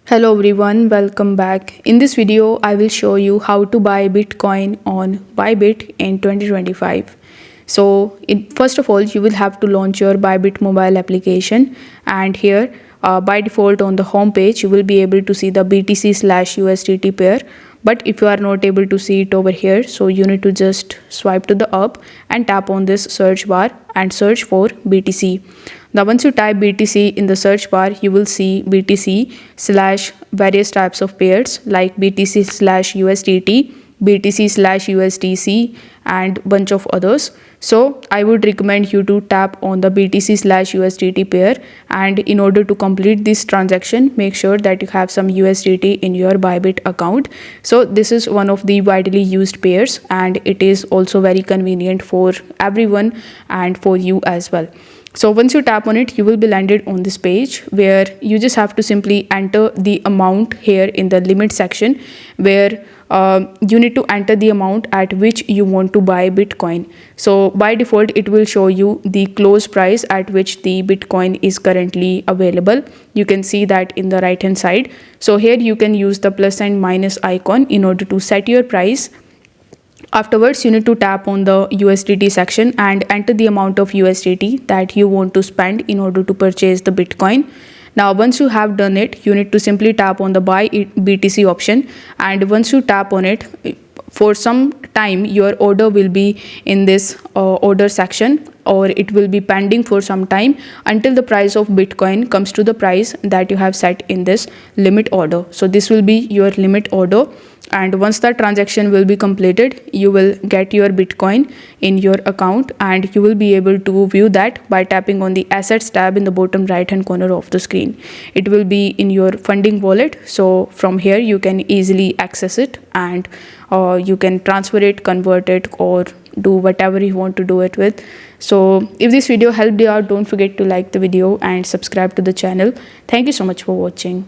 Hello everyone, welcome back. In this video, I will show you how to buy Bitcoin on Bybit in 2025. First of all, you will have to launch your Bybit mobile application, and here by default on the home page, you will be able to see the BTC/USDT pair. But if you are not able to see it over here, so you need to just swipe to the up and tap on this search bar and search for BTC. Now once you type BTC in the search bar, you will see BTC slash various types of pairs like BTC slash USDT, BTC slash USDC, and bunch of others. So I would recommend you to tap on the BTC slash USDT pair, and in order to complete this transaction, make sure that you have some USDT in your Bybit account. So this is one of the widely used pairs, and it is also very convenient for everyone and for you as well. So once you tap on it, you will be landed on this page where you just have to simply enter the amount here in the limit section, where you need to enter the amount at which you want to buy Bitcoin. So by default, it will show you the close price at which the Bitcoin is currently available. You can see that in the right hand side. So here you can use the plus and minus icon in order to set your price. Afterwards, you need to tap on the USDT section and enter the amount of USDT that you want to spend in order to purchase the Bitcoin. Now, once you have done it, you need to simply tap on the buy BTC option. And once you tap on it, for some time, your order will be in this order section, or it will be pending for some time until the price of Bitcoin comes to the price that you have set in this limit order. So this will be your limit order. And once the transaction will be completed, you will get your Bitcoin in your account, and you will be able to view that by tapping on the assets tab in the bottom right hand corner of the screen. It will be in your funding wallet. So from here you can easily access it, and you can transfer it, convert it, or do whatever you want to do it with. So if this video helped you out, don't forget to like the video and subscribe to the channel. Thank you so much for watching.